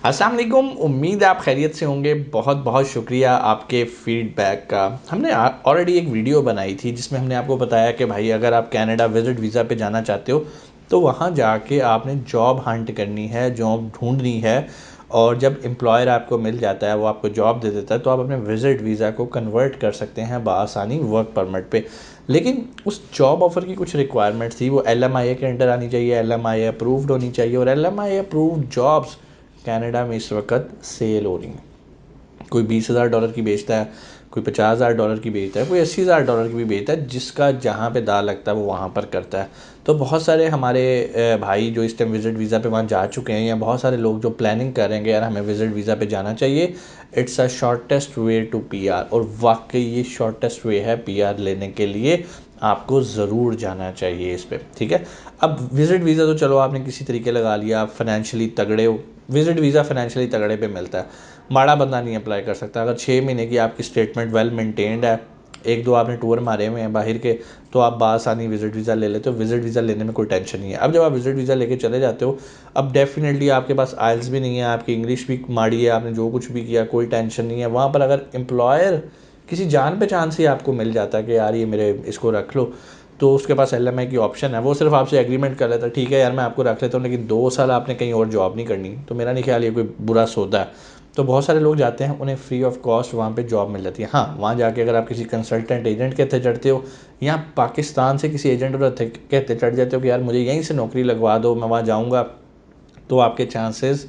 अस्सलाम वालेकुम। उम्मीद है आप खैरियत से होंगे। बहुत बहुत शुक्रिया आपके फ़ीडबैक का। हमने ऑलरेडी एक वीडियो बनाई थी जिसमें हमने आपको बताया कि भाई अगर आप कनाडा विज़िट वीज़ा पे जाना चाहते हो तो वहाँ जाके आपने जॉब हंट करनी है, जॉब ढूंढनी है। और जब एम्प्लॉयर आपको मिल जाता है, वो आपको जॉब दे देता है, तो आप अपने विज़िट वीज़ा को कन्वर्ट कर सकते हैं बआसानी वर्क परमिट पे। लेकिन उस जॉब ऑफ़र की कुछ रिक्वायरमेंट्स थी, वो LMIA के अंडर आनी चाहिए, LMIA अप्रूव्ड होनी चाहिए। और LMIA अप्रूव्ड जॉब्स कनाडा में इस वक्त सेल हो रही हैं। कोई $20,000 की बेचता है, कोई $50,000 की बेचता है, कोई $80,000 की भी बेचता है। जिसका जहाँ पे दाल लगता है वो वहाँ पर करता है। तो बहुत सारे हमारे भाई जो इस टाइम विज़िट वीज़ा पे वहाँ जा चुके हैं, या बहुत सारे लोग जो प्लानिंग करेंगे यार हमें विज़िट वीज़ा पे जाना चाहिए, it's a shortest way to PR। और वाकई ये शॉर्टेस्ट वे है PR लेने के लिए। आपको ज़रूर जाना चाहिए इस पे, ठीक है। अब विज़िट वीज़ा तो चलो आपने किसी तरीके लगा लिया, आप फाइनेंशियली तगड़े हो। विज़िट वीज़ा फाइनेंशियली तगड़े पे मिलता है, माड़ा बंदा नहीं अप्लाई कर सकता। अगर 6 महीने की आपकी स्टेटमेंट वेल मेंटेन्ड है, एक दो आपने टूर मारे हुए हैं बाहर के, तो आप बासानी विज़िट वीज़ा ले लेते हो। विज़िट वीज़ा लेने में कोई टेंशन नहीं है। अब जब आप विज़िट वीज़ा लेके चले जाते हो, अब डेफिनेटली आपके पास आइल्स भी नहीं है, आपकी इंग्लिश भी माड़ी है, आपने जो कुछ भी किया कोई टेंशन नहीं है। वहाँ पर अगर एम्प्लॉयर किसी जान पहचान से आपको मिल जाता है कि यार ये मेरे इसको रख लो, तो उसके पास LMI की ऑप्शन है। वो सिर्फ आपसे एग्रीमेंट कर लेता है, ठीक है यार मैं आपको रख लेता हूँ, लेकिन 2 साल आपने कहीं और जॉब नहीं करनी। तो मेरा नहीं ख्याल ये कोई बुरा सौदा है। तो बहुत सारे लोग जाते हैं, उन्हें फ्री ऑफ कॉस्ट वहाँ पे जॉब मिल जाती है। हाँ, वहाँ जाके अगर आप किसी कंसल्टेंट एजेंट के थ्रू चढ़ते हो, या पाकिस्तान से किसी एजेंट के थ्रू चढ़ जाते हो कि यार मुझे यहीं से नौकरी लगवा दो, मैं वहाँ जाऊँगा, तो आपके चांसेस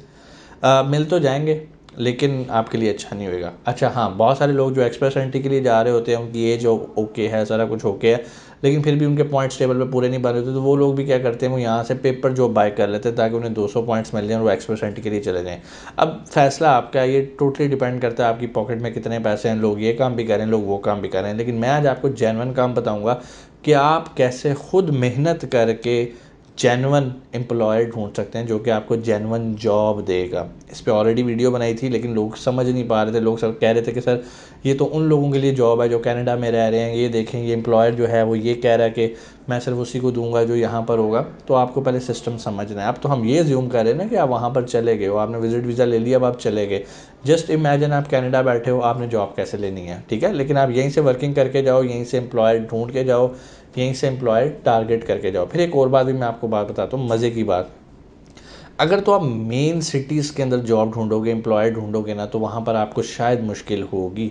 मिल तो जाएंगे, लेकिन आपके लिए अच्छा नहीं होएगा। अच्छा हाँ, बहुत सारे लोग जो एक्सप्रेस एंट्री के लिए जा रहे होते हैं, उनकी एज ओके है, सारा कुछ ओके है, लेकिन फिर भी उनके पॉइंट्स टेबल पे पूरे नहीं बने होते। तो वो लोग भी क्या करते हैं, वो यहाँ से पेपर जॉब बाय कर लेते हैं ताकि उन्हें 200 पॉइंट्स मिल जाएं और वो एक्सप्रेस एंट्री के लिए चले जाएँ। अब फैसला आपका है, ये टोटली डिपेंड करता है आपकी पॉकेट में कितने पैसे हैं। लोग ये काम भी करें, लोग वो काम भी करें, लेकिन मैं आज आपको जेन्युइन काम बताऊँगा कि आप कैसे खुद मेहनत करके जेन्युइन एम्प्लॉयर ढूंढ सकते हैं जो कि आपको जेन्युइन जॉब देगा। इस पे ऑलरेडी वीडियो बनाई थी, लेकिन लोग समझ नहीं पा रहे थे। लोग सब कह रहे थे कि सर ये तो उन लोगों के लिए जॉब है जो कनाडा में रह रहे हैं, ये देखें ये एम्प्लॉयर जो है वो ये कह रहा है कि मैं सिर्फ उसी को दूंगा जो यहाँ पर होगा। तो आपको पहले सिस्टम समझना है। अब तो हम ये ज्यूम कर रहे हैं ना कि आप वहाँ पर चले गए हो, आपने विजिट वीज़ा ले लिया, अब आप चले गए। जस्ट इमेजिन आप कनाडा बैठे हो, आपने जॉब कैसे लेनी है, ठीक है। लेकिन आप यहीं से वर्किंग करके जाओ, यहीं से एम्प्लॉयर ढूंढ के जाओ, यहीं से एम्प्लॉयर टारगेट करके जाओ। फिर एक और बात भी मैं आपको बात बताता हूँ, मज़े की बात। अगर तो आप मेन सिटीज़ के अंदर जॉब ढूंढोगे, एम्प्लॉय ढूंढोगे ना, तो वहाँ पर आपको शायद मुश्किल होगी।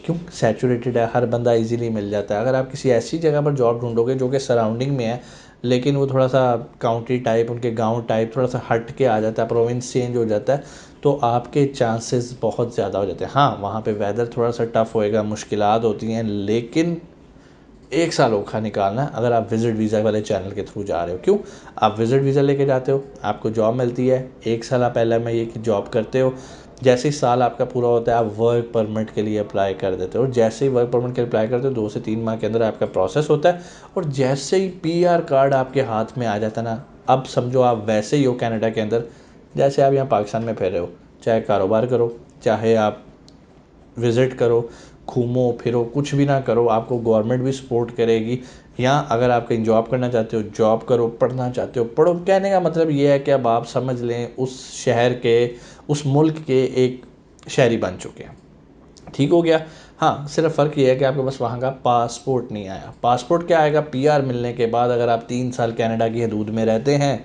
क्यों? सैचुरेटेड है, हर बंदा इजीली मिल जाता है। अगर आप किसी ऐसी जगह पर जॉब ढूंढोगे जो कि सराउंडिंग में है, लेकिन वो थोड़ा सा काउंटी टाइप, उनके गांव टाइप थोड़ा सा हट के आ जाता है, प्रोविंस चेंज हो जाता है, तो आपके चांसेस बहुत ज़्यादा हो जाते हैं। हाँ, वहाँ पे वेदर थोड़ा सा टफ होएगा, मुश्किलात होती हैं, लेकिन 1 साल औखा निकालना है अगर आप विज़िट वीज़ा वाले चैनल के थ्रू जा रहे हो। क्यों? आप विज़िट वीज़ा लेके जाते हो, आपको जॉब मिलती है, 1 साल आप LMIA की जॉब करते हो। जैसे ही साल आपका पूरा होता है, आप वर्क परमिट के लिए अप्लाई कर देते हो। जैसे ही वर्क परमिट के लिए अप्लाई करते हो, 2 से 3 माह के अंदर आपका प्रोसेस होता है। और जैसे ही PR कार्ड आपके हाथ में आ जाता है ना, अब समझो आप वैसे ही हो कनाडा के अंदर जैसे आप यहाँ पाकिस्तान में फिर रहे हो। चाहे कारोबार करो, चाहे आप विज़िट करो, घूमो फिरो, कुछ भी ना करो, आपको गवर्नमेंट भी सपोर्ट करेगी। या अगर आप कहीं जॉब करना चाहते हो, जॉब करो, पढ़ना चाहते हो, पढ़ो। कहने का मतलब ये है कि अब आप समझ लें उस शहर के, उस मुल्क के एक शहरी बन चुके हैं। ठीक हो गया। हाँ, सिर्फ फ़र्क ये है कि आपके पास वहाँ का पासपोर्ट नहीं आया। पासपोर्ट क्या आएगा? PR मिलने के बाद अगर आप 3 साल कनाडा की हदूद में रहते हैं,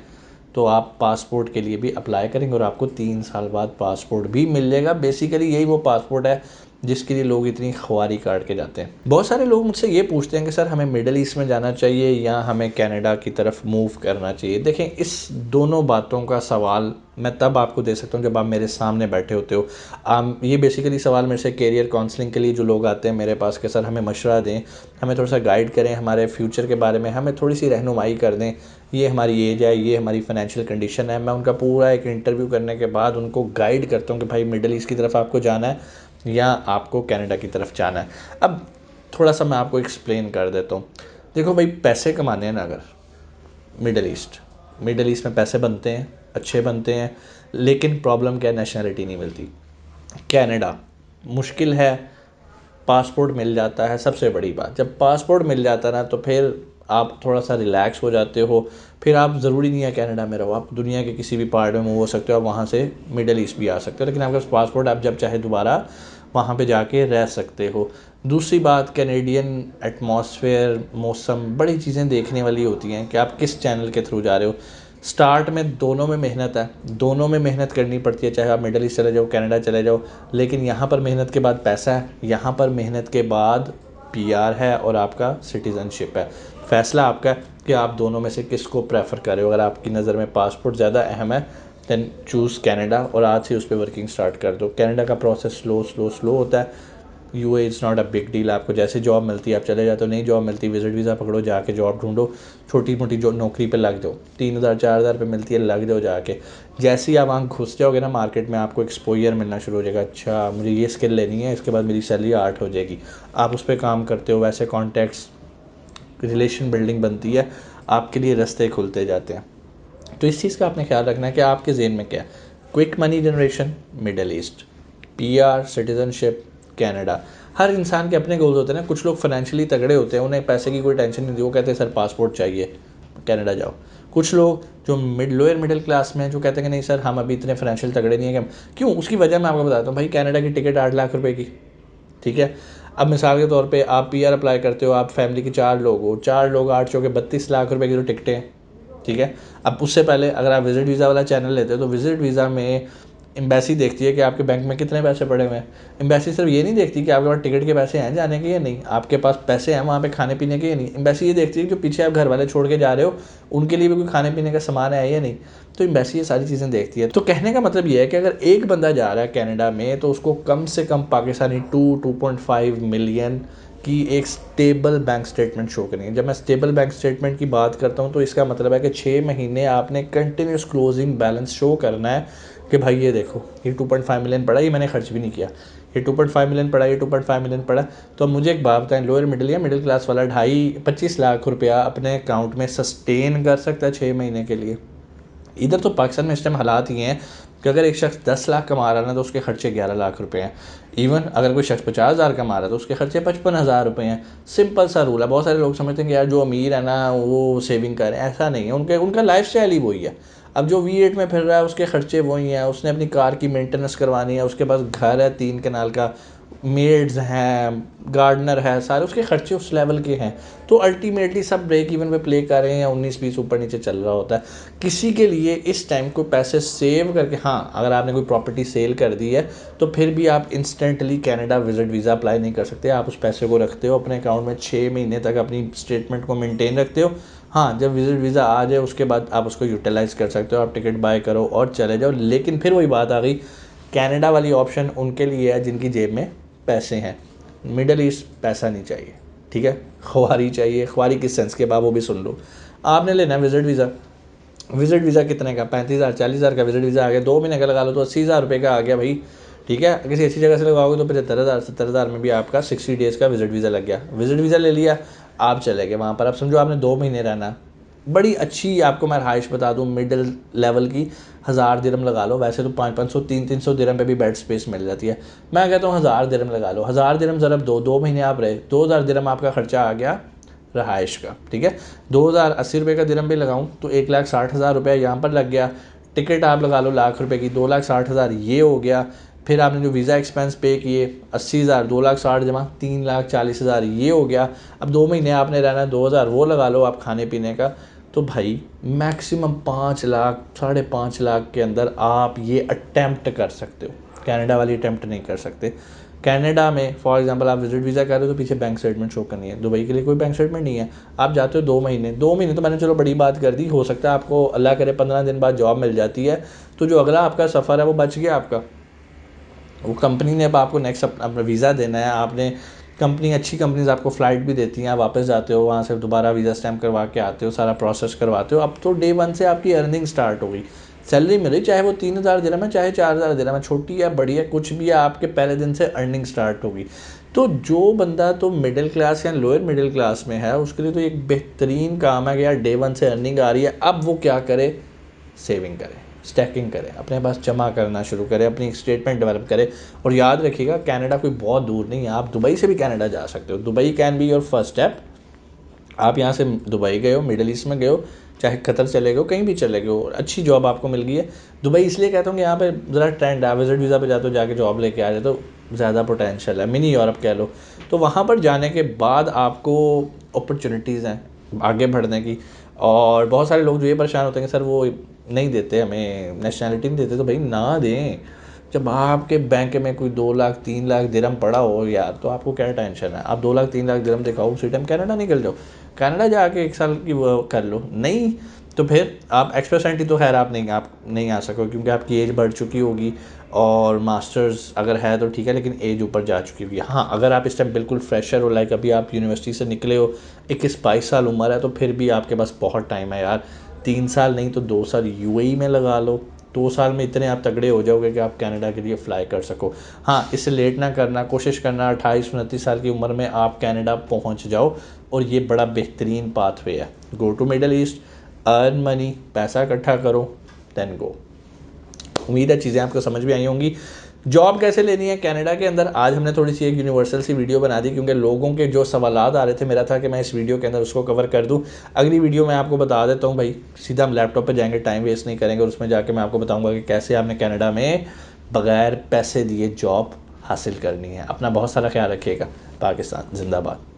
तो आप पासपोर्ट के लिए भी अप्लाई करेंगे और आपको 3 साल बाद पासपोर्ट भी मिल जाएगा। बेसिकली यही वो पासपोर्ट है जिसके लिए लोग इतनी ख्वारी काट के जाते हैं। बहुत सारे लोग मुझसे ये पूछते हैं कि सर हमें मिडल ईस्ट में जाना चाहिए या हमें कनाडा की तरफ मूव करना चाहिए। देखें, इस दोनों बातों का सवाल मैं तब आपको दे सकता हूँ जब आप मेरे सामने बैठे होते हो। ये बेसिकली सवाल मेरे से कैरियर काउंसलिंग के लिए जो लोग आते हैं मेरे पास कि सर हमें मशवरा दें, हमें थोड़ा सा गाइड करें, हमारे फ्यूचर के बारे में हमें थोड़ी सी रहनुमाई कर दें, ये हमारी एज है, ये हमारी फाइनेंशियल कंडीशन है। मैं उनका पूरा एक इंटरव्यू करने के बाद उनको गाइड करता हूँ कि भाई मिडल ईस्ट की तरफ आपको जाना है या आपको कनाडा की तरफ जाना है। अब थोड़ा सा मैं आपको एक्सप्लेन कर देता हूँ। देखो भाई, पैसे कमाने हैं ना, अगर मिडल ईस्ट में पैसे बनते हैं, अच्छे बनते हैं, लेकिन प्रॉब्लम क्या है? नेशनलिटी नहीं मिलती। कनाडा मुश्किल है, पासपोर्ट मिल जाता है। सबसे बड़ी बात, जब पासपोर्ट मिल जाता है ना, तो फिर आप थोड़ा सा रिलैक्स हो जाते हो, फिर आप ज़रूरी नहीं है कनाडा में रहो, आप दुनिया के किसी भी पार्ट में मूव हो सकते हो, आप वहाँ से मिडल ईस्ट भी आ सकते हो, लेकिन आपके पास पासपोर्ट, आप जब चाहे दोबारा वहाँ पे जाके रह सकते हो। दूसरी बात, कैनेडियन एटमॉस्फेयर, मौसम, बड़ी चीज़ें देखने वाली होती हैं कि आप किस चैनल के थ्रू जा रहे हो। स्टार्ट में दोनों में मेहनत है, दोनों में मेहनत करनी पड़ती है, चाहे आप मिडल ईस्ट चले जाओ, कनाडा चले जाओ, लेकिन यहाँ पर मेहनत के बाद पैसा है, यहाँ पर मेहनत के बाद पीआर है और आपका सिटीज़नशिप है। फ़ैसला आपका है कि आप दोनों में से किसको प्रेफर कर रहे हो। अगर आपकी नज़र में पासपोर्ट ज़्यादा अहम है, दैन चूज़ कनाडा और आज से उस पर वर्किंग स्टार्ट कर दो। कनाडा का प्रोसेस स्लो होता है। UAE is not a big deal, आपको जैसे जॉब मिलती है आप चले जाते हो, नहीं जॉब मिलती विजिट वीज़ा पकड़ो, जाके जॉब ढूंढो, छोटी मोटी जो नौकरी पे लग जाओ, 3,000 4,000 पे मिलती है, लग जाओ जाके। जैसे ही आप वहाँ घुस जाओगे ना मार्केट में, आपको एक्सपोजर मिलना शुरू हो जाएगा, अच्छा मुझे ये स्किल लेनी है, इसके बाद मेरी सैलरी 8 हो जाएगी, आप उस पर काम करते हो, वैसे कॉन्टैक्ट्स, रिलेशन बिल्डिंग बनती है, आपके लिए रास्ते खुलते जाते हैं। तो इस चीज़ का आपने ख्याल रखना है कि आपके जेन में क्या है। Quick money generation Middle East, PR citizenship Canada. हर इंसान के अपने गोल्स होते हैं ना। कुछ लोग फाइनेंशियली तगड़े होते हैं, उन्हें पैसे की कोई टेंशन नहीं होती, वो कहते हैं सर पासपोर्ट चाहिए, कनाडा जाओ। कुछ लोग जो लोअर मिडिल क्लास में हैं, जो कहते हैं कि नहीं सर हम अभी इतने फाइनेंशियल तगड़े नहीं है कि हम, क्यों, उसकी वजह मैं आपको बताता हूँ भाई। कनाडा की टिकट 8 लाख रुपए की, ठीक है। अब मिसाल के तौर पे आप पीआर अप्लाई करते हो, आप फैमिली के 4 लोग हो, 4 लोग 8 चौके 32 लाख रुपए की जो टिकटें हैं, ठीक है। अब उससे पहले अगर आप विजिट वीज़ा वाला चैनल लेते हो तो विजिट वीज़ा में एम्बेसी देखती है कि आपके बैंक में कितने पैसे पड़े हुए हैं। एम्बेसी सिर्फ ये नहीं देखती कि आपके पास टिकट के पैसे हैं जाने के या नहीं, आपके पास पैसे हैं वहाँ पे खाने पीने के या नहीं। एम्बेसी ये देखती है कि जो पीछे आप घर वाले छोड़ के जा रहे हो उनके लिए भी कोई खाने पीने का सामान है या नहीं। तो एम्बेसी ये सारी चीज़ें देखती है। तो कहने का मतलब ये है कि अगर एक बंदा जा रहा है कनाडा में तो उसको कम से कम पाकिस्तानी 2.5 मिलियन की एक स्टेबल बैंक स्टेटमेंट शो करनी है। जब मैं स्टेबल बैंक स्टेटमेंट की बात करता हूँ तो इसका मतलब है कि 6 महीने आपने कंटिन्यूस क्लोजिंग बैलेंस शो करना है कि भाई ये देखो ये 2.5 मिलियन पड़ा, ये मैंने खर्च भी नहीं किया, ये 2.5 मिलियन पड़ा, ये 2.5 मिलियन पड़ा। तो अब मुझे एक बात बताएं, लोअर मिडिल या मिडिल क्लास वाला 25 लाख रुपया अपने अकाउंट में सस्टेन कर सकता है 6 महीने के लिए? इधर तो पाकिस्तान में इस टाइम हालात ये हैं कि अगर एक शख्स 10 लाख कमा रहा है ना तो उसके खर्चे 11 लाख रुपए हैं। इवन अगर कोई शख्स 50,000 कमा रहा है तो उसके खर्चे 55,000 रुपये हैं। सिंपल सा रूल है। बहुत सारे लोग समझते हैं कि यार जो अमीर है ना वो सेविंग करें, ऐसा नहीं है। उनका लाइफ स्टाइल ही वही है। अब जो V8 में फिर रहा है उसके खर्चे वही हैं, उसने अपनी कार की मेंटेनेंस करवानी है, उसके पास घर है 3 कनाल का, मेड्स हैं, गार्डनर है, सारे उसके खर्चे उस लेवल के हैं। तो अल्टीमेटली सब ब्रेक इवन पे प्ले कर रहे हैं या 19-20 ऊपर नीचे चल रहा होता है। किसी के लिए इस टाइम को पैसे सेव करके, हाँ अगर आपने कोई प्रॉपर्टी सेल कर दी है तो फिर भी आप instantly Canada visit visa apply नहीं कर सकते। आप उस पैसे को रखते हो अपने अकाउंट में, 6 महीने तक अपनी स्टेटमेंट को मेनटेन रखते हो। हाँ जब विजिट वीज़ा आ जाए उसके बाद आप उसको यूटिलाइज़ कर सकते हो, आप टिकट बाय करो और चले जाओ। लेकिन फिर वही बात आ गई, कनाडा वाली ऑप्शन उनके लिए है जिनकी जेब में पैसे हैं। मिडल ईस्ट पैसा नहीं चाहिए, ठीक है, ख्वारी चाहिए। ख्वारी किस सेंस के बाद वो भी सुन लो। आपने लेना है विजिट वीज़ा, विजिट वीज़ा कितने का, 35,000 40,000 का विजिट वीज़ा आ गया, 2 महीने का लगा लो तो 80,000 रुपये का आ गया भाई, ठीक है। किसी अच्छी जगह से लगाओगे तो 75,000 70,000 में भी आपका 60 डेज़ का विजिट वीज़ा लग गया। विजिट वीज़ा ले लिया, आप चले गए वहाँ पर। अब समझो आपने 2 महीने रहना, बड़ी अच्छी आपको मैं रहाइश बता दूँ मिडिल लेवल की, 1000 दिरहम लगा लो। वैसे तो 500 300 दिरहम पे भी बेड स्पेस मिल जाती है। मैं कहता हूँ 1000 दिरहम लगा लो, 1000 दिरहम ज़रब 2 महीने आप रहे, 2000 दिरहम आपका खर्चा आ गया रहाइश का, ठीक है। 2080 रुपये का दिरहम भी लगाऊँ तो 1,60,000 रुपया यहाँ पर लग गया। टिकट आप लगा लो लाख रुपए की, 2,60,000 ये हो गया। फिर आपने जो वीज़ा एक्सपेंस पे किए 80,000, 2,60,000 जमा 3,40,000 ये हो गया। अब 2 महीने आपने रहना, 2,000 वो लगा लो आप खाने पीने का। तो भाई मैक्सिमम 5 लाख 5.5 लाख के अंदर आप ये अटैम्प्ट कर सकते हो। कनाडा वाली अटैम्प्ट नहीं कर सकते। कनाडा में फॉर एग्जांपल आप विजिट वीज़ा कर रहे हो तो पीछे बैंक स्टेटमेंट शो करनी है। दुबई के लिए कोई बैंक स्टेटमेंट नहीं है। आप जाते हो 2 महीने तो मैंने चलो बड़ी बात कर दी, हो सकता है आपको अल्लाह करे 15 दिन बाद जॉब मिल जाती है तो जो अगला आपका सफ़र है वो बच गया आपका। वो कंपनी ने अब आपको नेक्स्ट अपना वीज़ा देना है, आपने कंपनी अच्छी कंपनीज आपको फ़्लाइट भी देती हैं, आप वापस जाते हो वहाँ से दोबारा वीज़ा स्टैम्प करवा के आते हो, सारा प्रोसेस करवाते हो। अब तो डे 1 से आपकी अर्निंग स्टार्ट हो गई, सैलरी मिल रही, चाहे वो 3,000 दिरहम है चाहे 4,000 दिरहम है, छोटी है बड़ी है कुछ भी है, आपके पहले दिन से अर्निंग स्टार्ट होगी। तो जो बंदा तो मिडिल क्लास या लोअर मिडिल क्लास में है उसके लिए तो एक बेहतरीन काम है कि यार डे 1 से अर्निंग आ रही है। अब वो क्या करे, सेविंग करे, स्टैकिंग करें, अपने पास जमा करना शुरू करें, अपनी एक स्टेटमेंट डेवलप करें। और याद रखिएगा कनाडा कोई बहुत दूर नहीं है, आप दुबई से भी कनाडा जा सकते हो। Dubai can be your first step, आप यहाँ से दुबई गए हो, मिडल ईस्ट में गए हो, चाहे कतर चले गए हो, कहीं भी चले गए हो, अच्छी जॉब आपको मिल गई है। दुबई इसलिए कहता हूँ कि यहाँ पे ज़रा ट्रेंड है, विजिट वीज़ा पे जाते हो, जाके जॉब लेके आ जाए तो ज़्यादा पोटेंशियल है, मिनी यूरोप कह लो। तो वहाँ पर जाने के बाद आपको अपॉर्चुनिटीज़ हैं आगे बढ़ने की। और बहुत सारे लोग जो ये परेशान होते हैं कि सर वो नहीं देते, हमें नेशनैलिटी नहीं देते, तो भाई ना दें। जब आपके बैंक में कोई 2 लाख 3 लाख दिरहम पड़ा हो यार, तो आपको क्या टेंशन है? आप 2 लाख 3 लाख दिरहम दिखाओ, उसी टाइम कनाडा निकल जाओ, कनाडा जाके 1 साल की वो कर लो। नहीं तो फिर आप एक्सप्रेस एंट्री तो खैर आप नहीं आ सको, क्योंकि आपकी एज बढ़ चुकी होगी, और मास्टर्स अगर है तो ठीक है, लेकिन एज ऊपर जा चुकी होगी। हाँ, अगर आप इस टाइम बिल्कुल फ्रेशर हो, लाइक अभी आप यूनिवर्सिटी से निकले हो, 21-22 साल उम्र है, तो फिर भी आपके पास बहुत टाइम है यार। 3 साल नहीं तो 2 साल यूएई में लगा लो। 2 साल में इतने आप तगड़े हो जाओगे कि आप कनाडा के लिए फ़्लाई कर सको। हाँ, इससे लेट ना करना, कोशिश करना 28-29 साल की उम्र में आप कनाडा पहुंच जाओ, और ये बड़ा बेहतरीन पाथवे है। Go to Middle East, earn money, पैसा इकट्ठा करो, देन गो। उम्मीद है चीज़ें आपको समझ में आई होंगी। जॉब कैसे लेनी है कनाडा के अंदर, आज हमने थोड़ी सी एक यूनिवर्सल सी वीडियो बना दी, क्योंकि लोगों के जो सवालात आ रहे थे, मेरा था कि मैं इस वीडियो के अंदर उसको कवर कर दूं। अगली वीडियो में आपको बता देता हूं भाई, सीधा हम लैपटॉप पे जाएंगे, टाइम वेस्ट नहीं करेंगे, और उसमें जाके मैं आपको बताऊंगा कि कैसे आपने कनाडा में बगैर पैसे दिए जॉब हासिल करनी है। अपना बहुत सारा ख्याल रखिएगा। पाकिस्तान जिंदाबाद।